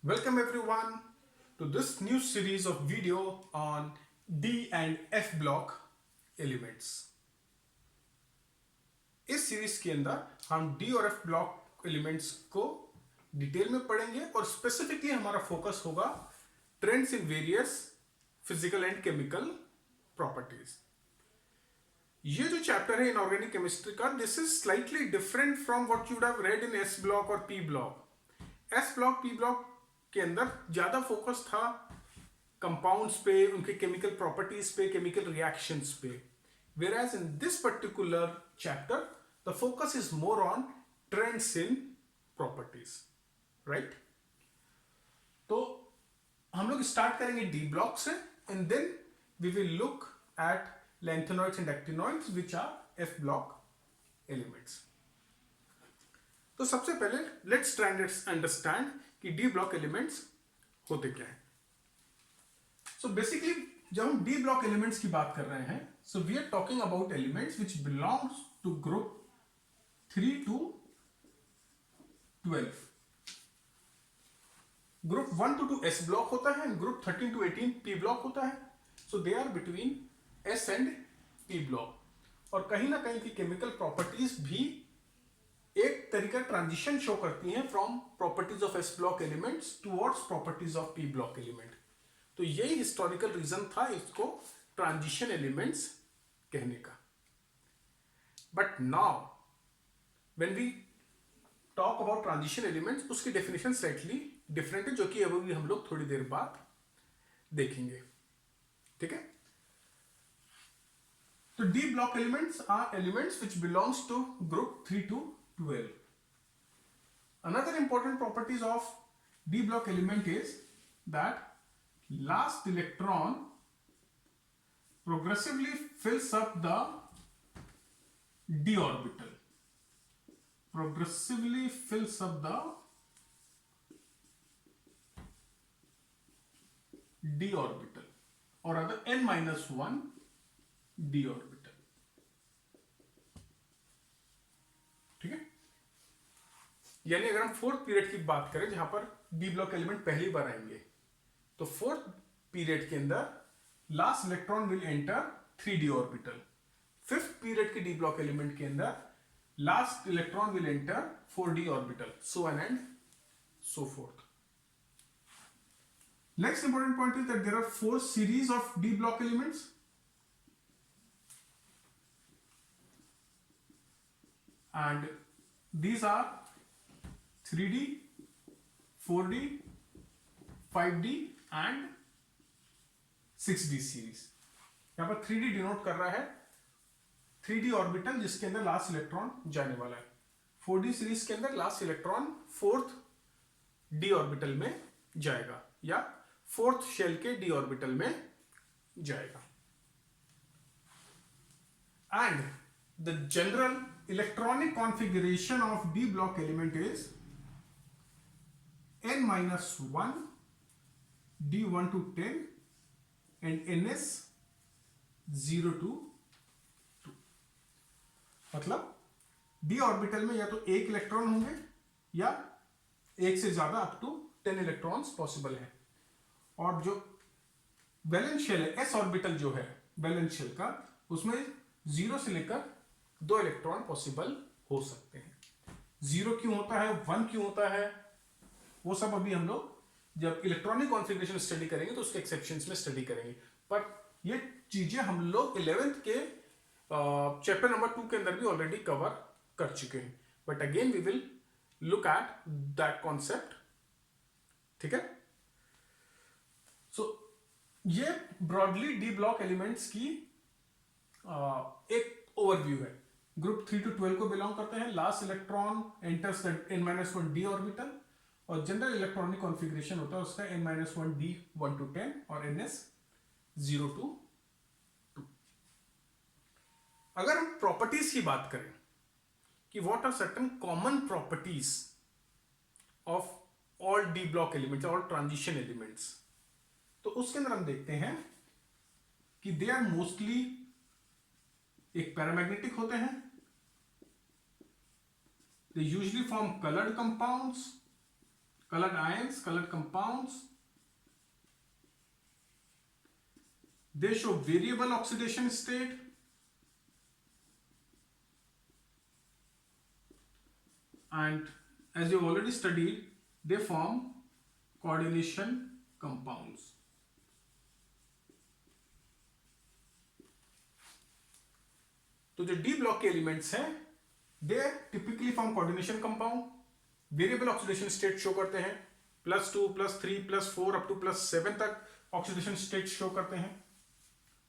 Welcome everyone to this new series of video on D and F block elements. इस series के अंदर हम D और F block elements को detail में पढ़ेंगे और स्पेसिफिकली हमारा फोकस होगा trends in various physical and chemical properties. ये जो चैप्टर है इनऑर्गेनिक केमिस्ट्री का, this is slightly different from what you would have read in S block और P block. S block P block के अंदर ज्यादा फोकस था कंपाउंड्स पे, उनके केमिकल प्रॉपर्टीज पे, केमिकल रिएक्शंस पे. Whereas in this particular chapter, the focus is more on trends in properties, right? तो हम लोग स्टार्ट करेंगे डी ब्लॉक से and then we will look at lengthenoids and actinoids which are F block elements. तो सबसे पहले let's try and understand कि D block elements होते क्या है. सो बेसिकली जब हम डी ब्लॉक एलिमेंट्स की बात कर रहे हैं, so we are talking about elements which belongs to group 3 to 12. Group 1 to 2 S block होता है, ग्रुप 13 to 18 पी ब्लॉक होता है. So they are between S and P block. और कहीं ना कहीं की केमिकल प्रॉपर्टीज भी एक तरीका ट्रांजिशन शो करती हैं from properties of S block elements towards properties of P block element. तो यही हिस्टोरिकल रीजन था इसको ट्रांजिशन एलिमेंट्स कहने का. But now when we talk about transition elements, उसकी डेफिनेशन स्लाइटली डिफरेंट है, जो कि अभी हम लोग थोड़ी देर बाद देखेंगे. ठीक है. तो D block elements are elements which belongs to group 3 to 12. Another important properties of d block element is that last electron progressively fills up the d orbital. Progressively fills up the d orbital or other n-1 d orbital. ठीक है. यानी अगर हम fourth period की बात करें जहां पर डी ब्लॉक एलिमेंट पहली बार आएंगे, तो फोर्थ पीरियड के अंदर last electron will enter 3d orbital. Fifth period के डी ब्लॉक एलिमेंट के अंदर last electron will enter 4d orbital, so on and so forth. Next important point is that there are 4 series of D block elements. And these are 3d, 4d, 5d and 6d series. यहां पर 3d denote कर रहा है 3d orbital जिसके अंदर last electron जाने वाला है. 4d सीरीज के अंदर last electron fourth d orbital में जाएगा या फोर्थ शेल के d ऑर्बिटल में जाएगा. And the general electronic configuration of d block element is n-1 d1 to 10 and ns 0 to 2. मतलब d ऑर्बिटल में या तो एक इलेक्ट्रॉन होंगे या एक से ज्यादा अप टू 10 इलेक्ट्रॉन्स पॉसिबल है. और जो वैलेंस शेल है, एस ऑर्बिटल जो है वैलेंस शेल का, उसमें 0 से लेकर 2 इलेक्ट्रॉन पॉसिबल हो सकते हैं. 0 क्यों होता है, 1 क्यों होता है, वो सब अभी हम लोग जब इलेक्ट्रॉनिक कॉन्फ़िगरेशन स्टडी करेंगे तो उसके एक्सेप्शंस में स्टडी करेंगे. पर ये चीजें हम लोग 11th के चैप्टर नंबर 2 के अंदर भी ऑलरेडी कवर कर चुके हैं. But again we will look at that concept. ठीक है. सो ये ब्रॉडली डी ब्लॉक एलिमेंट्स की एक ओवरव्यू है. ग्रुप 3 to 12 को बिलोंग करते हैं. Last electron enters n-1 d orbital और जनरल इलेक्ट्रॉनिक कॉन्फ़िगरेशन होता है उसका n-1 d 1 to 10 और ns 0 to 2. अगर हम प्रॉपर्टीज की बात करें कि what are certain common properties of all D block elements, all transition elements, तो उसके अंदर हम देखते हैं कि दे आर मोस्टली एक पैरामैग्नेटिक होते हैं. They usually form colored compounds colored ions, colored compounds, they show variable oxidation state, and as you've already studied, they form coordination compounds. तो जो डी ब्लॉक के एलिमेंट्स हैं दे typically form coordination compound, variable oxidation state show करते हैं, +2 +3 +4 up to +7 तक oxidation state show करते हैं।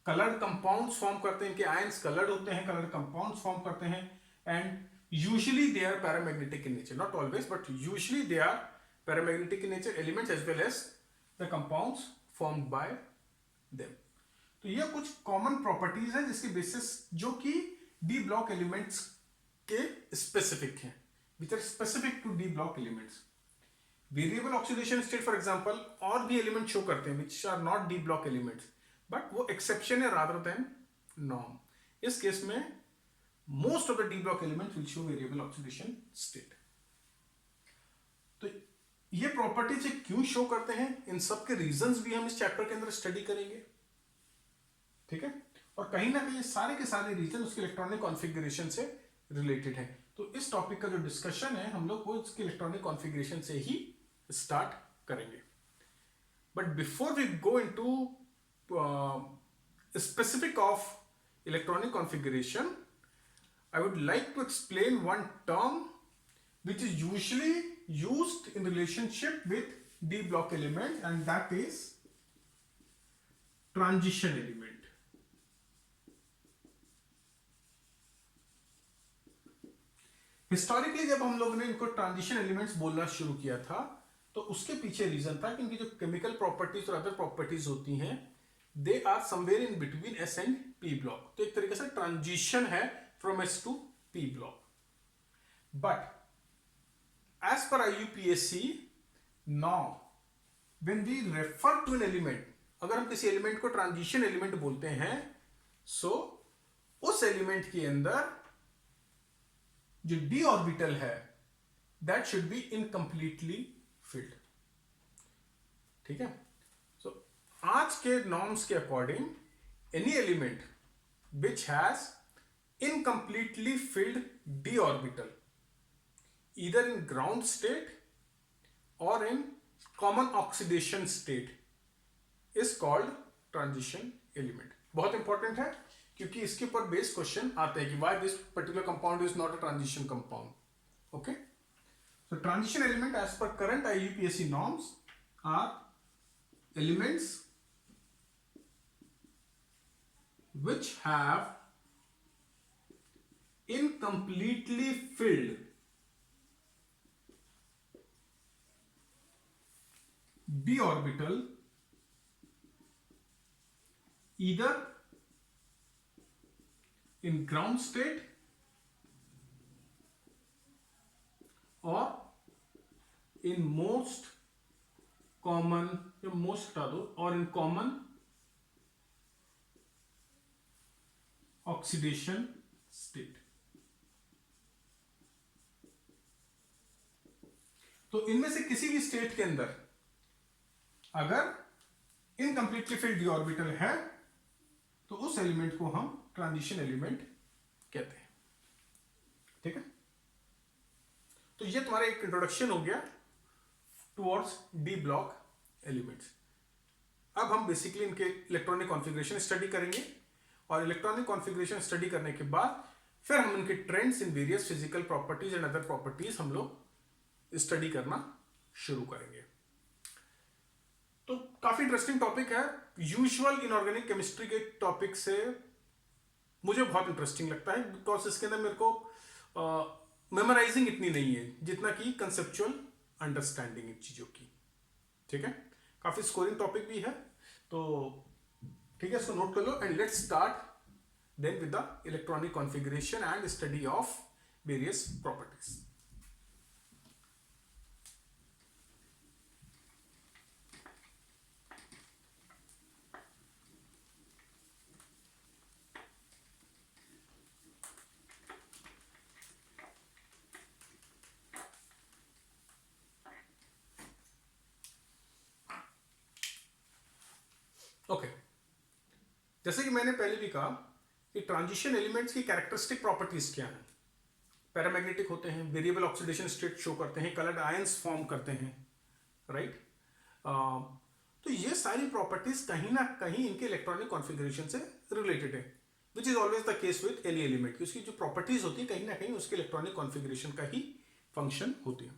Coloured compounds form करते हैं, इनके आयंस कलर्ड होते हैं, कलर्ड कंपाउंड्स फॉर्म करते हैं, and usually they are paramagnetic in nature, not always but usually they are paramagnetic in nature elements as well as the compounds formed by them. तो ये कुछ कॉमन प्रॉपर्टीज है जिसके basis जो कि D block elements के specific हैं, which are specific to D block elements. Variable oxidation state for example और भी एलिमेंट शो करते हैं which are not D block elements, but वो एक्सेप्शन है रादर देन नॉर्म। इस केस में most of the D block elements will show variable oxidation state. तो ये प्रॉपर्टीज क्यों शो करते हैं, इन सब के रीजंस भी हम इस चैप्टर के अंदर स्टडी करेंगे, ठीक है। और कहीं ना कहीं सारे के सारे रीजन उसके इलेक्ट्रॉनिक कॉन्फ़िगरेशन से रिलेटेड है। तो इस टॉपिक का जो डिस्कशन है हम लोग वो इसके इलेक्ट्रॉनिक कॉन्फ़िगरेशन से ही स्टार्ट करेंगे। But before we go into specific of electronic configuration, I would like to explain one term which is usually used in relationship with D block element, and that is transition element. Historically जब हम लोग ने इनको transition elements बोलना शुरू किया था तो उसके पीछे रीजन था कि इनकी जो केमिकल प्रॉपर्टीज और अदर प्रॉपर्टीज होती हैं they are somewhere in between S and P block. तो एक तरीके से ट्रांजिशन है from S to P block. But as per IUPAC, now when we refer to an element, अगर हम किसी एलिमेंट को ट्रांजिशन एलिमेंट बोलते हैं, so उस एलिमेंट के अंदर जो d ऑर्बिटल है that should be incompletely filled, ठीक है। so आज के नॉर्म्स के according any element which has incompletely filled d orbital either in ground state or in common oxidation state is called transition element। बहुत important है क्योंकि इसके ऊपर बेस्ड क्वेश्चन आते हैं कि why this particular compound is not a transition compound। okay, so transition element as per current IUPAC norms are elements which have incompletely filled d orbital either in ground state or in most common or in common oxidation state। तो इनमें से किसी भी state के अंदर अगर incompletely field D orbital है तो उस एलिमेंट को हम ट्रांजिशन एलिमेंट कहते हैं, ठीक है। तो ये तुम्हारा एक इंट्रोडक्शन हो गया टुवर्ड्स डी ब्लॉक एलिमेंट्स। अब हम बेसिकली इनके इलेक्ट्रॉनिक कॉन्फ़िगरेशन स्टडी करेंगे और इलेक्ट्रॉनिक कॉन्फ़िगरेशन स्टडी करने के बाद फिर हम इनके trends in various physical properties and other properties हम लोग स्टडी करना शुरू करेंगे। तो काफी इंटरेस्टिंग टॉपिक है। यूजुअल इनऑर्गेनिक केमिस्ट्री के टॉपिक से मुझे बहुत इंटरेस्टिंग लगता है बिकॉज इसके अंदर मेरे को मेमोराइजिंग इतनी नहीं है जितना कि कंसेप्चुअल अंडरस्टैंडिंग इन चीजों की, ठीक है। काफी स्कोरिंग टॉपिक भी है, तो ठीक है, इसको नोट कर लो and let's start then with the electronic configuration and study of various properties. जैसे कि मैंने पहले भी कहा कि ट्रांजिशन एलिमेंट्स की कैरेक्टरिस्टिक प्रॉपर्टीज क्या हैं। पैरामैग्नेटिक होते हैं, वेरिएबल ऑक्सीडेशन स्टेट शो करते हैं, कलर्ड आयंस फॉर्म करते हैं, राइट। तो ये सारी प्रॉपर्टीज कहीं ना कहीं इनके इलेक्ट्रॉनिक कॉन्फ़िगरेशन से रिलेटेड है, which is always the case with any element, कि उसकी जो प्रॉपर्टीज होती है कहीं ना कहीं उसके इलेक्ट्रॉनिक कॉन्फ़िगरेशन का ही फंक्शन होती है।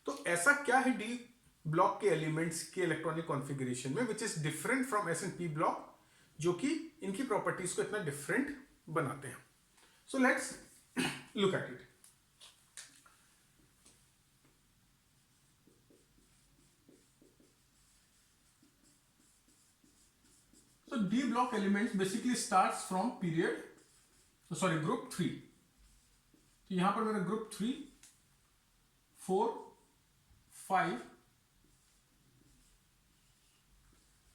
तो ऐसा क्या है डी ब्लॉक के एलिमेंट्स के इलेक्ट्रॉनिक कॉन्फ़िगरेशन में which is different from S and P block, जो कि इनकी प्रॉपर्टीज को इतना डिफरेंट बनाते हैं। So let's look at it. So D block elements basically starts from period, sorry, group 3. तो यहां पर मेरा ग्रुप 3, 4, 5,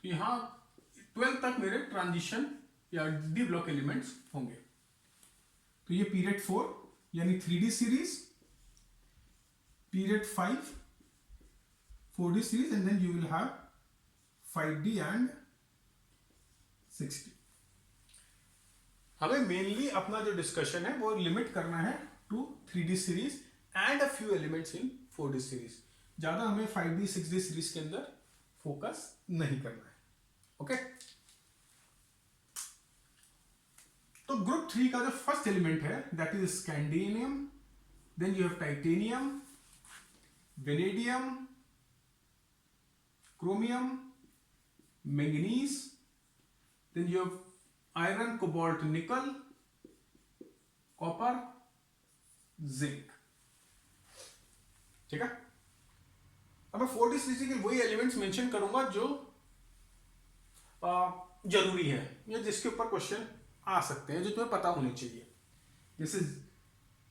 तो यहां 12 तक मेरे ट्रांजिशन या डी ब्लॉक एलिमेंट्स होंगे। तो ये पीरियड 4 यानी 3D series, period 5 4D series, and then you will have 5D and 60। हमें मेनली अपना जो डिस्कशन है वो लिमिट करना है to 3D series and a few elements in 4D series. ज्यादा हमें 5D 6D सीरीज के अंदर फोकस नहीं करना है। ओके, तो ग्रुप 3 का जो फर्स्ट एलिमेंट है that is scandium, then you have titanium, vanadium, chromium, manganese, then you have iron, cobalt, nickel, copper, zinc। ठीक है, अब मैं 4D सीरीज के वही एलिमेंट्स मेंशन करूंगा जो जरूरी है या जिसके ऊपर क्वेश्चन आ सकते हैं, जो तुम्हें पता होने चाहिए। जैसे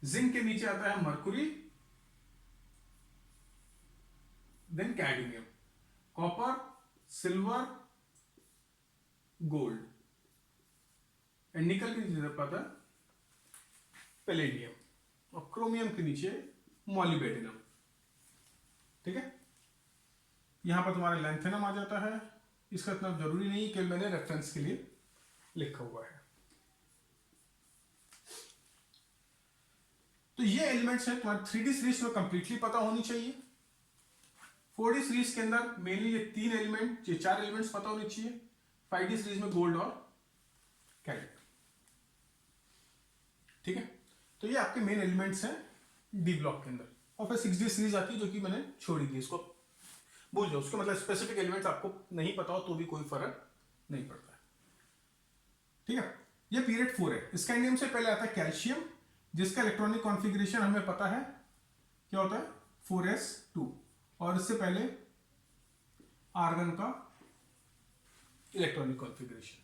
जिंक के नीचे आता है mercury, then cadmium, copper, silver, gold, and nickel के नीचे आता है पैलेडियम, और क्रोमियम के नीचे मॉलिबेडिनम। ठीक है, यहां पर तुम्हारा लैंथेनम आ जाता है, इसका इतना जरूरी नहीं कि मैंने रेफरेंस के लिए लिखा हुआ है। तो ये एलिमेंट्स है तुम्हारे 3D सीरीज में कंप्लीटली पता होनी चाहिए। 4D सीरीज के अंदर मेनली ये 3 एलिमेंट, ये 4 एलिमेंट्स पता होने चाहिए। 5D सीरीज में गोल्ड और कैल्शियम। ठीक है, तो ये आपके मेन एलिमेंट्स हैं डी ब्लॉक के अंदर। और फिर 6D सीरीज आती है जो कि मैंने छोड़ी थी, इसको भूल जाओ। उसके मतलब स्पेसिफिक एलिमेंट्स आपको नहीं पता हो तो भी कोई फर्क नहीं पड़ता है। ठीक है, ये पीरियड 4 है। स्कैंडियम से पहले आता है कैल्शियम, जिसका इलेक्ट्रॉनिक कॉन्फ़िगरेशन हमें पता है क्या होता है, 4s2, और इससे पहले आर्गन का इलेक्ट्रॉनिक कॉन्फ़िगरेशन।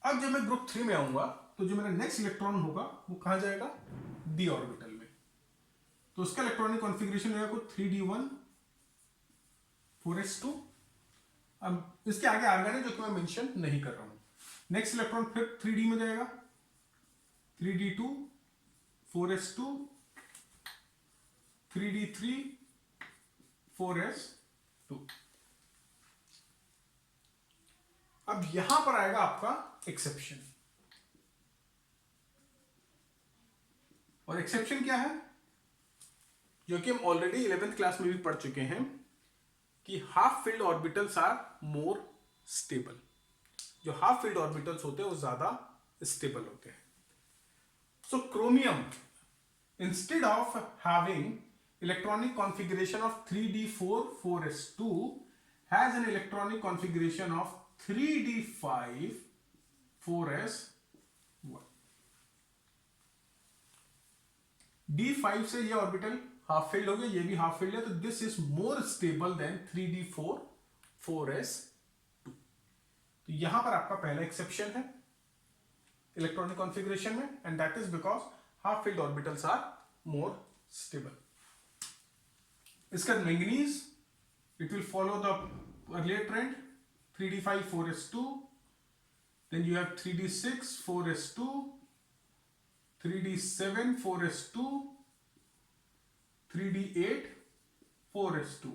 अब जब मैं ग्रुप 3 में आऊंगा तो जो मेरा नेक्स्ट इलेक्ट्रॉन होगा वो कहां जाएगा, डी ऑर्बिटल में। तो उसका इलेक्ट्रॉनिक कॉन्फ़िगरेशन रहेगा 3d1 4s2। अब इसके आगे आर्गन है जो कि मैं मेंशन नहीं कर रहा हूं। नेक्स्ट इलेक्ट्रॉन फिर 3d में जाएगा, 3d2 4s2 3d3 4s2। अब यहां पर आएगा आपका एक्सेप्शन, और एक्सेप्शन क्या है, जो कि हम ऑलरेडी 11th क्लास में भी पढ़ चुके हैं कि half filled orbitals are more stable. जो हाफ फिल्ड ऑर्बिटल्स होते हैं वो ज्यादा स्टेबल होते हैं। So chromium instead of having electronic configuration of 3d4 4s2 has an electronic configuration of 3d5 4s1। d5 से ये ऑर्बिटल हाफ फिल्ड हो गया, ये भी हाफ फिल्ड है, तो this is more stable than 3d4 4s2। तो यहां पर आपका पहला एक्सेप्शन है इलेक्ट्रॉनिक कॉन्फ़िगरेशन में, and that is because half filled orbitals are more stable. इसका manganese, it will follow the earlier trend, 3d5 4s2, then you have 3d6 4s2, 3d7 4s2, 3d8 4s2।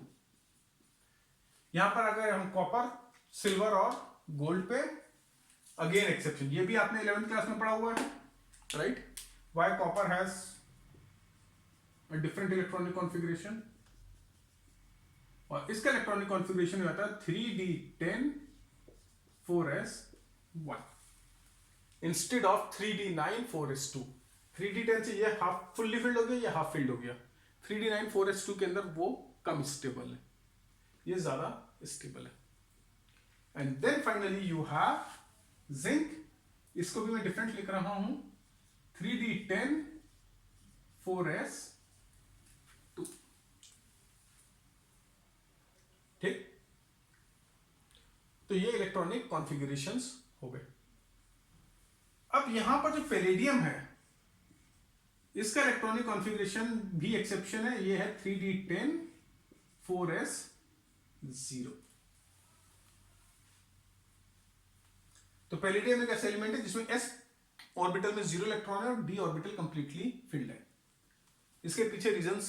यहां पर अगर हम copper, silver और gold पे again exception, ये भी आपने 11th क्लास में पढ़ा हुआ है, right? Y copper has a different electronic configuration, और इसका इलेक्ट्रॉनिक कॉन्फ़िगरेशन में आता है 3d10 4s1 instead of 3d9 4s2। 3d10 से ये हाफ फुल्ली फिल्ड हो गया, ये हाफ फिल्ड हो गया। 3d9 4s2 के अंदर वो कम स्टेबल है, ये ज्यादा स्टेबल है। And then finally you have zinc, इसको भी मैं डिफरेंट लिख रहा हूं 3d10 4s2, ठीक? तो ये इलेक्ट्रॉनिक कॉन्फ़िगरेशंस हो गए। अब यहां पर जो पैलेडियम है, इसका इलेक्ट्रॉनिक कॉन्फ़िगरेशन भी एक्सेप्शन है, ये है 3d10 4s0। तो पैलेडियम एक ऐसा एलिमेंट है जिसमें s ऑर्बिटल में 0 इलेक्ट्रॉन है और d ऑर्बिटल कंप्लीटली फिल्ड है। इसके पीछे रीजंस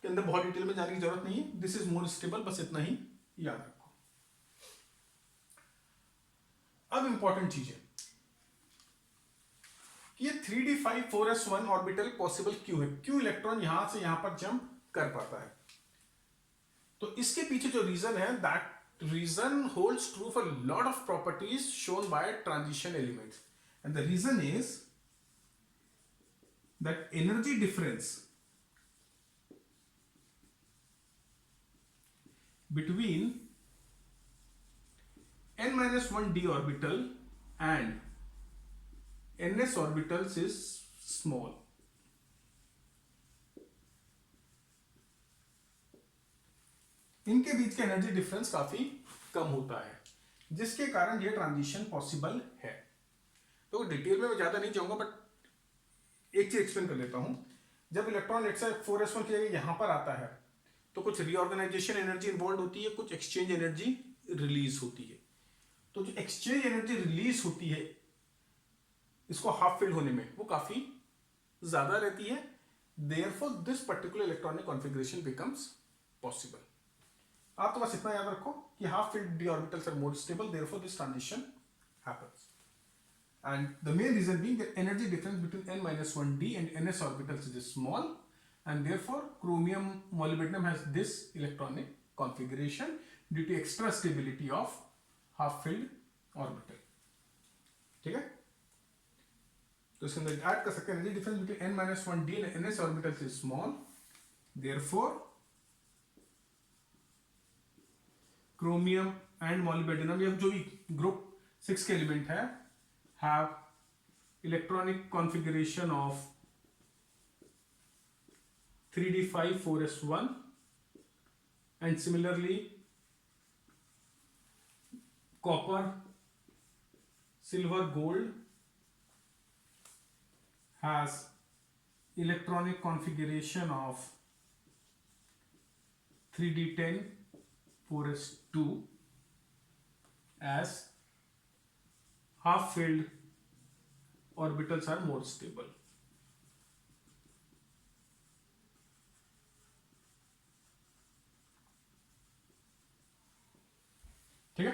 के अंदर बहुत डिटेल में जाने की जरूरत नहीं है, दिस इज मोर स्टेबल, बस इतना ही याद रखो। अब इंपॉर्टेंट चीज है कि ये 3d5 4s1 ऑर्बिटल पॉसिबल क्यों है, क्यों इलेक्ट्रॉन यहां से यहां पर जंप कर पाता है। तो इसके पीछे जो रीजन है, that reason holds true for a lot of properties shown by transition elements, and the reason is that energy difference between n-1 d orbital and ns orbitals is small. इनके बीच का एनर्जी डिफरेंस काफी कम होता है, जिसके कारण यह transition possible है। तो डिटेल में मैं ज्यादा नहीं जाऊंगा, बट एक चीज एक्सप्लेन कर लेता हूं। जब इलेक्ट्रॉन लेट्स से 4s1 की जगह यहां पर आता है, तो कुछ रीऑर्गेनाइजेशन एनर्जी इन्वॉल्व होती है, कुछ एक्सचेंज एनर्जी रिलीज होती है। तो जो एक्सचेंज एनर्जी रिलीज होती है इसको हाफ फिल्ड होने में, वो काफी ज्यादा रहती है। Therefore this particular electronic configuration becomes possible. आप तो बस इतना याद रखो कि half filled d orbitals are more stable, therefore this transition happens. And the main reason being that energy difference between n-1d and ns orbitals is small, and therefore chromium molybdenum has this electronic configuration due to extra stability of half filled orbital. ठीक है? तो इसके अंदर add कर सकते हैं energy difference between n-1d and ns orbitals is small, therefore chromium and molybdenum, ये जो भी ग्रुप 6 के एलिमेंट है, have electronic configuration of 3d5 4s1, and similarly copper, silver, gold has electronic configuration of 3d10 4s2 as half filled orbitals are more stable. ठीक है?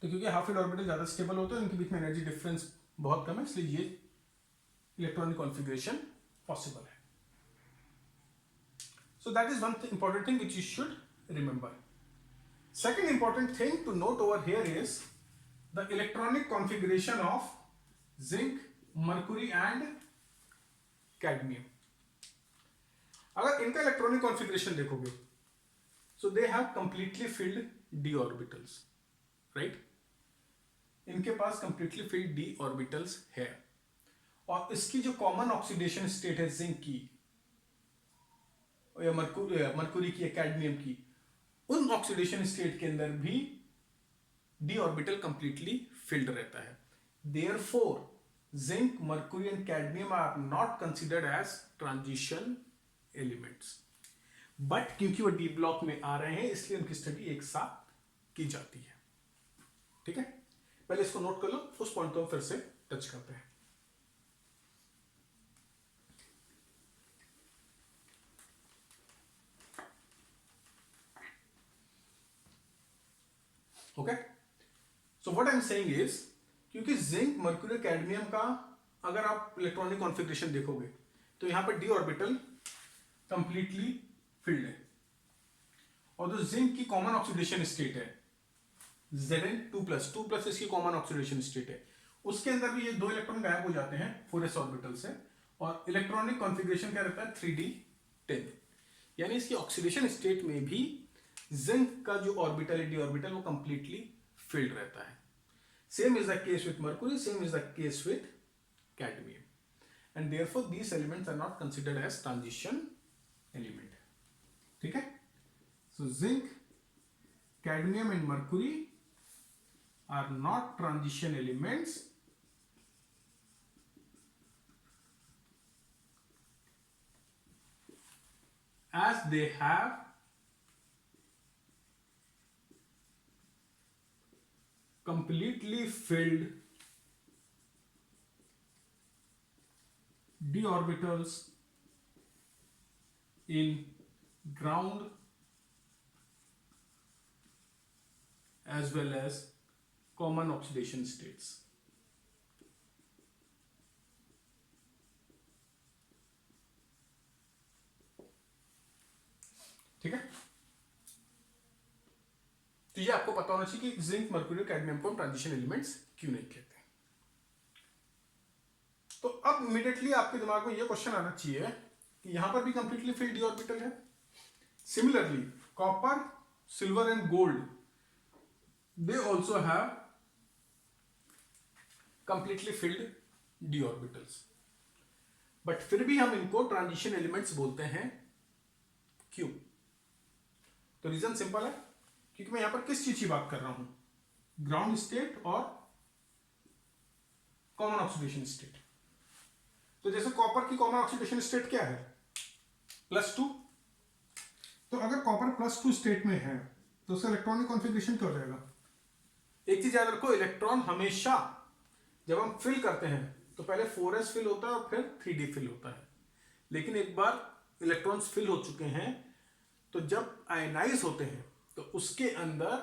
तो क्योंकि half filled orbital ज्यादा स्टेबल होते हैं, इनके बीच में एनर्जी डिफरेंस बहुत कम है, इसलिए ये इलेक्ट्रॉनिक कॉन्फ़िगरेशन पॉसिबल है। So that is one important thing which you should remember. Second important thing to note over here is the electronic configuration of zinc, mercury and cadmium. अगर इनका electronic configuration देखोगे, so they have completely filled d orbitals, right? इनके पास completely filled d orbitals है, और इसकी जो common oxidation state है zinc की या मरकुरी की या कैडमियम की, उन ऑक्सीडेशन स्टेट के अंदर भी d ऑर्बिटल कंप्लीटली फिल्ड रहता है। Therefore zinc, mercury and cadmium are not considered as transition elements, but क्योंकि वो डी ब्लॉक में आ रहे हैं इसलिए उनकी स्टडी एक साथ की जाती है। ठीक है, पहले इसको नोट कर लो, उस पॉइंट को फिर से टच करते हैं। Okay what I am saying is, क्योंकि जिंक, मर्क्यूरी, कैडमियम का अगर आप इलेक्ट्रॉनिक कॉन्फ़िगरेशन देखोगे तो यहां पर डी ऑर्बिटल कंप्लीटली फिल्ड है, और जो जिंक की कॉमन ऑक्सीडेशन स्टेट है Zn2+, इसकी कॉमन ऑक्सीडेशन स्टेट है, उसके अंदर भी ये 2 इलेक्ट्रॉन गायब हो जाते हैं 4s ऑर्बिटल से, और इलेक्ट्रॉनिक कॉन्फ़िगरेशन क्या रहता है 3d10, यानी इसकी ऑक्सीडेशन स्टेट में भी जिंक का जो ऑर्बिटल है, डी ऑर्बिटल, वो कंप्लीटली फिल्ड रहता है. Same is the case with mercury, same is the case with cadmium, and therefore these elements are not considered as transition element. ठीक है, so zinc, cadmium and mercury are not transition elements as they have completely filled d orbitals in ground as well as common oxidation states. ठीक है, तो ये आपको पता होना चाहिए कि जिंक, मर्क्यूरी, कैडमियम को हम ट्रांजिशन एलिमेंट्स क्यों नहीं कहते. तो अब इमीडिएटली आपके दिमाग में ये क्वेश्चन आना चाहिए कि यहां पर भी कंप्लीटली फिल्ड डी ऑर्बिटल है. Similarly copper, silver and gold, they also have completely filled d orbitals, but फिर भी हम इनको ट्रांजिशन एलिमेंट्स बोलते हैं. क्यों? तो रीजन सिंपल है, क्योंकि मैं यहां पर किस चीज की बात कर रहा हूं, ग्राउंड स्टेट और कॉमन ऑक्सीडेशन स्टेट. तो जैसे कॉपर की कॉमन ऑक्सीडेशन स्टेट क्या है, +2. तो अगर कॉपर +2 स्टेट में है तो उसका इलेक्ट्रॉनिक कॉन्फ़िगरेशन क्या हो जाएगा. एक चीज याद रखो, इलेक्ट्रॉन हमेशा जब हम फिल करते हैं तो पहले 4s फिल होता है और फिर 3d फिल होता है, लेकिन एक बार इलेक्ट्रॉन्स फिल हो चुके हैं तो जब आयनाइज होते हैं तो उसके अंदर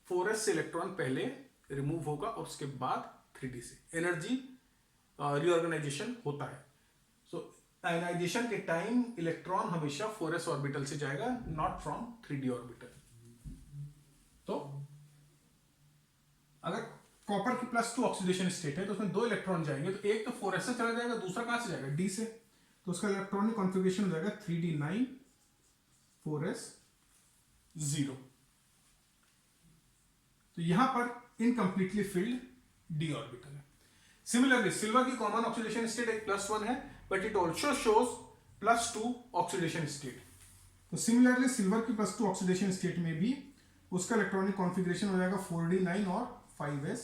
4s से इलेक्ट्रॉन पहले रिमूव होगा और उसके बाद 3d से एनर्जी रीऑर्गेनाइजेशन होता है. सो आयनाइजेशन के टाइम इलेक्ट्रॉन हमेशा 4s ऑर्बिटल से जाएगा, नॉट फ्रॉम 3d ऑर्बिटल. तो अगर कॉपर की +2 ऑक्सीडेशन स्टेट है तो उसमें 2 इलेक्ट्रॉन जाएंगे, तो एक तो 4s से चला जाएगा, दूसरा कहां से जाएगा, d से. तो उसका इलेक्ट्रॉनिक कॉन्फ़िगरेशन हो जाएगा 3d9 4s 0. तो यहां पर इनकम्प्लीटली फिल्ड d ऑर्बिटल है. सिमिलरली सिल्वर की कॉमन ऑक्सीडेशन स्टेट एक +1 है, but it also shows +2 oxidation state. तो सिमिलरली सिल्वर की +2 ऑक्सीडेशन स्टेट में भी उसका इलेक्ट्रॉनिक कॉन्फ़िगरेशन हो जाएगा 4d9 और 5s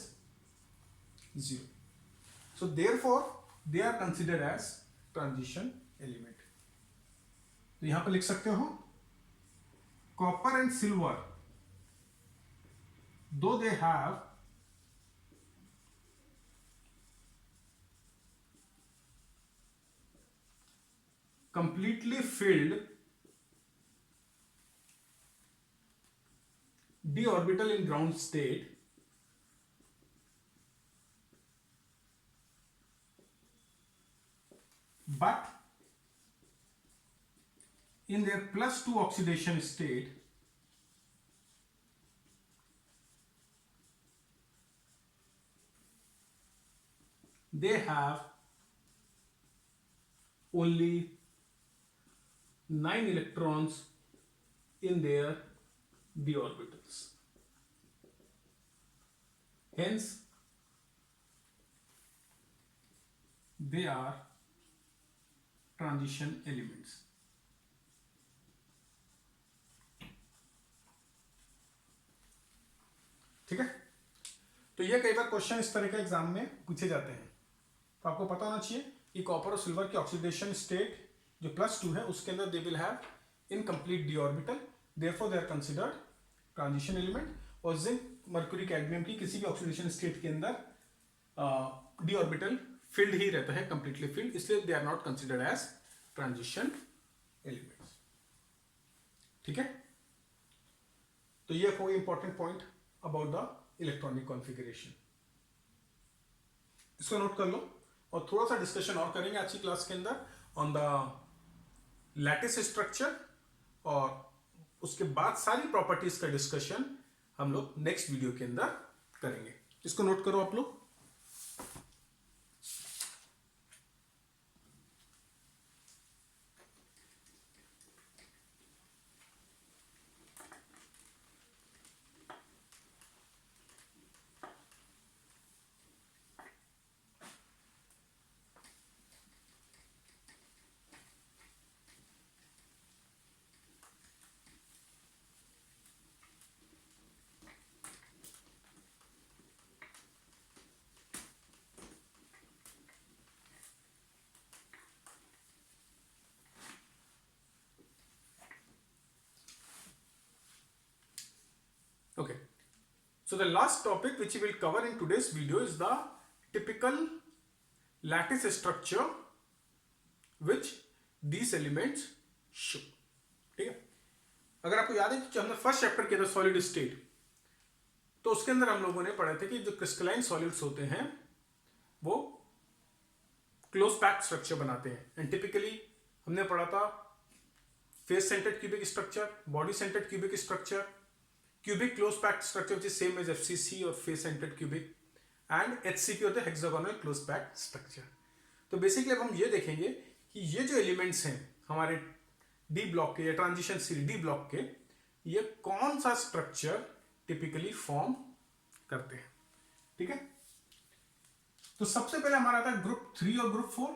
0. So therefore they are considered as transition element. तो यहां पर लिख सकते हो copper and silver, though they have completely filled d orbital in ground state, but in their +2 oxidation state they have only 9 electrons in their d orbitals. Hence they are transition elements. ठीक है, तो ये कई बार question इस तरह के exam में पूछे जाते हैं. तो आपको पता होना चाहिए कि कॉपर और सिल्वर की ऑक्सीडेशन स्टेट जो +2 है उसके अंदर they will have incomplete D orbital, therefore they are considered transition element. और जिंक, मर्क्यूरी, कैडमियम की किसी भी ऑक्सीडेशन स्टेट के अंदर डी ऑर्बिटल फिल्ड ही रहता है, कंप्लीटली फिल्ड, इसलिए they are not considered as transition elements. ठीक है, तो ये कोई important point about the electronic configuration. इसको नोट कर लो और थोड़ा सा डिस्कशन और करेंगे आज की क्लास के अंदर ऑन द लैटिस स्ट्रक्चर, और उसके बाद सारी प्रॉपर्टीज का डिस्कशन हम लोग नेक्स्ट वीडियो के अंदर करेंगे। इसको नोट करो आप लोग। Okay, so the last topic which we will cover in today's video is the typical lattice structure which these elements show। ठीक है, अगर आपको याद है कि हमने फर्स्ट चैप्टर किया था सॉलिड स्टेट, तो उसके अंदर हम लोगों ने पढ़ा था कि जो क्रिस्टलाइन सॉलिड्स होते हैं वो क्लोज पैक्ड स्ट्रक्चर बनाते हैं। एंड टिपिकली हमने पढ़ा था face centred cubic structure, body centred cubic structure, cubic close packed structure which is same as FCC or face centered cubic, and HCP होते हैं hexagonal close packed structure। तो basically अब हम ये देखेंगे कि ये जो एलिमेंट्स हैं हमारे डी ब्लॉक के या ट्रांजिशन सी डी ब्लॉक के, ये कौन सा स्ट्रक्चर टिपिकली फॉर्म करते हैं। ठीक है, तो सबसे पहले हमारा आता है ग्रुप 3 और ग्रुप 4।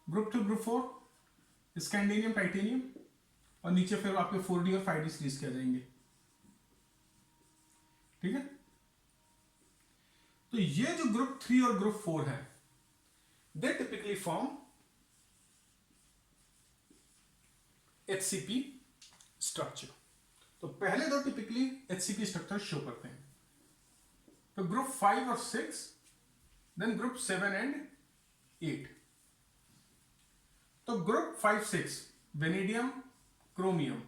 ग्रुप 2 ग्रुप 4 स्कैंडिनियम टाइटेनियम, और नीचे फिर आपके 4D और 5D सीरीज के आ जाएंगे। ठीक है, तो ये जो ग्रुप 3 और ग्रुप 4 है दे टिपिकली फॉर्म HCP स्ट्रक्चर। तो पहले दो टिपिकली HCP स्ट्रक्चर शो करते हैं, तो ग्रुप 5 और 6, देन ग्रुप 7 एंड 8। तो ग्रुप 5 6 वेनेडियम, क्रोमियम,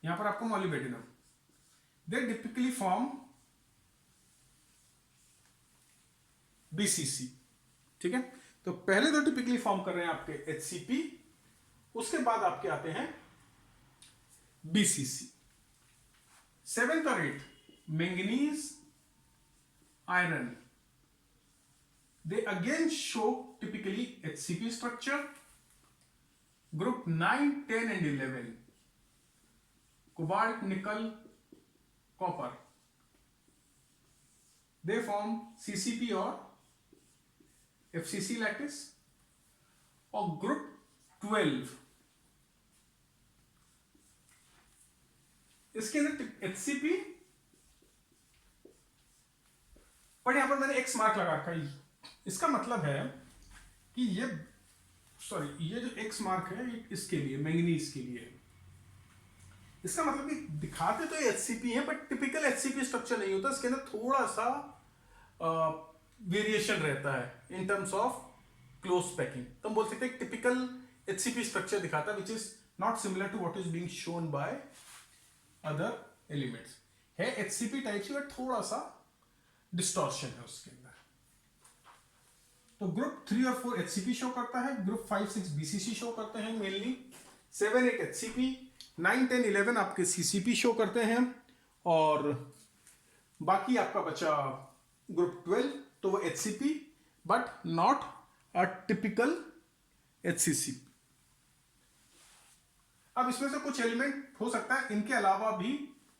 यहां पर आपको मॉलिबेडिनम, दे टिपिकली फॉर्म BCC। ठीक है, तो पहले तो टिपिकली फॉर्म कर रहे हैं आपके HCP, उसके बाद आपके आते हैं BCC। 7th और 8th manganese, iron, they again show typically HCP structure। Group 9 10 and 11 cobalt, निकल, कॉपर, दे फॉर्म CCP और FCC लैटिस। और ग्रुप 12 इसके अंदर HCP, पर यहां पर मैंने X मार्क लगा रखा है। इसका मतलब है कि ये जो X मार्क है ये इसके लिए, मैंगनीज के लिए। इसका मतलब कि दिखाते तो HCP है बट टिपिकल HCP स्ट्रक्चर नहीं होता, इसके अंदर थोड़ा सा वेरिएशन रहता है in terms of close packing. तो हम बोल सकते हैं टिपिकल HCP स्ट्रक्चर दिखाता है which is not similar to what is being shown by other elements. है HCP टाइप से बट थोड़ा सा डिस्टॉर्शन है उसके अंदर। तो ग्रुप 3 और 4 HCP शो करता है, ग्रुप 5 6 BCC शो करते हैं मेनली, 7 8 HCP, 9 10 11 आपके CCP शो करते हैं, और बाकी आपका बचा ग्रुप 12, तो वो HCP but not a typical HCC। अब इसमें से कुछ एलिमेंट हो सकता है इनके अलावा भी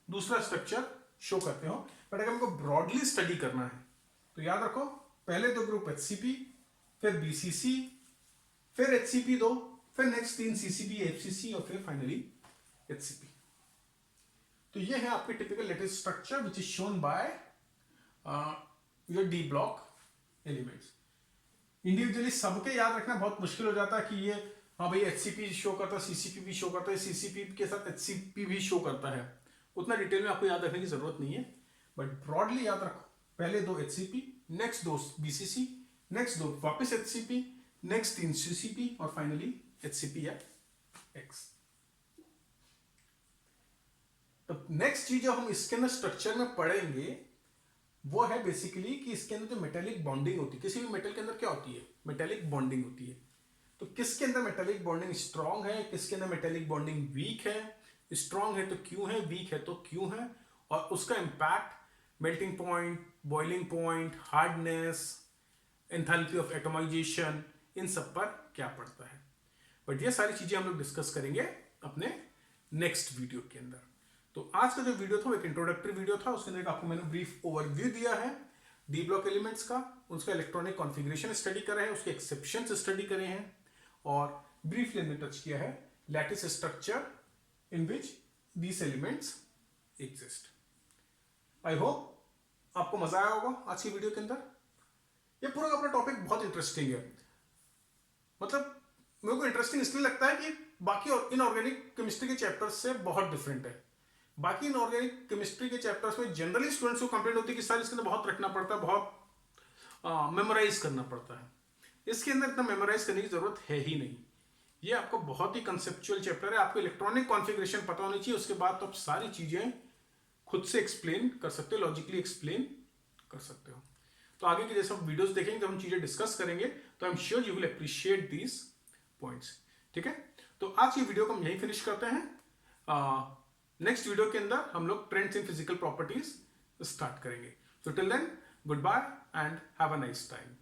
दूसरा स्ट्रक्चर शो करते हो, बट अगर हमको ब्रॉडली स्टडी करना है तो याद रखो पहले दो ग्रुप HCP, फिर BCC, फिर HCP 2, फिर नेक्स्ट 3 CCP FCC, और फिर फाइनली HCP। तो ये है आपके typical lattice structure which is shown by your D block elements. Individually सबके याद रखना बहुत मुश्किल हो जाता है कि ये हाँ भाई HCP शो करता है, CCP भी शो करता है, CCP के साथ HCP भी शो करता है। उतना डिटेल में आपको याद रखने की जरूरत नहीं है, बट ब्रॉडली याद रखो पहले दो HCP, नेक्स्ट दो BCC, नेक्स्ट दो वापस HCP, नेक्स्ट 3 CCP, और फाइनली HCP या X। तो नेक्स्ट चीज जो हम इसके अंदर स्ट्रक्चर में पढ़ेंगे वो है बेसिकली कि इसके अंदर जो मेटेलिक बॉन्डिंग होती है, किसी भी मेटल के अंदर क्या होती है, मेटेलिक बॉन्डिंग होती है। तो किसके अंदर मेटेलिक बॉन्डिंग स्ट्रांग है, किसके अंदर मेटेलिक बॉन्डिंग वीक है। स्ट्रांग है तो क्यों है, वीक है तो क्यों है, और उसका impact melting point, boiling point, hardness, enthalpy of atomisation, इन सब पर क्या पड़ता है। बट ये सारी चीजें हम लोग डिस्कस करेंगे अपने नेक्स्ट वीडियो के अंदर। तो आज का जो वीडियो था वो एक इंट्रोडक्टरी वीडियो था, उसके अंदर आपको मैंने ब्रीफ ओवरव्यू दिया है डी ब्लॉक एलिमेंट्स का, उसका इलेक्ट्रॉनिक कॉन्फ़िगरेशन स्टडी करे हैं, उसके एक्सेप्शंस स्टडी करे हैं, और ब्रीफली हमने टच किया है lattice structure in which these elements exist. I hope आपको मजा आया होगा आज की वीडियो के अंदर। ये पूरा अपना टॉपिक बहुत इंटरेस्टिंग है, मतलब मेरे को इंटरेस्टिंग इसलिए लगता है कि बाकी इनऑर्गेनिक केमिस्ट्री के चैप्टर्स से बहुत डिफरेंट है। बाकी इनऑर्गेनिक केमिस्ट्री के चैप्टर्स में जनरली स्टूडेंट्स को कंप्लेंट होती है कि सर इसके अंदर बहुत रखना पड़ता है, बहुत मेमोराइज करना पड़ता है। इसके अंदर इतना मेमोराइज करने की जरूरत है ही नहीं। ये आपको बहुत ही कंसेप्चुअल चैप्टर है, आपको इलेक्ट्रॉनिक कॉन्फ़िगरेशन पता होनी चाहिए, उसके बाद तो आप सारी चीजें खुद से एक्सप्लेन कर सकते हो, लॉजिकली एक्सप्लेन कर सकते हो। तो आगे की जैसे हम वीडियोस देखेंगे, जब हम चीजें डिस्कस करेंगे, तो I am sure you will appreciate these points. ठीक है, तो आज की वीडियो को हम यहीं फिनिश करते हैं। नेक्स्ट वीडियो के अंदर हम लोग trends in physical properties start करेंगे। So till then, goodbye and have a nice time.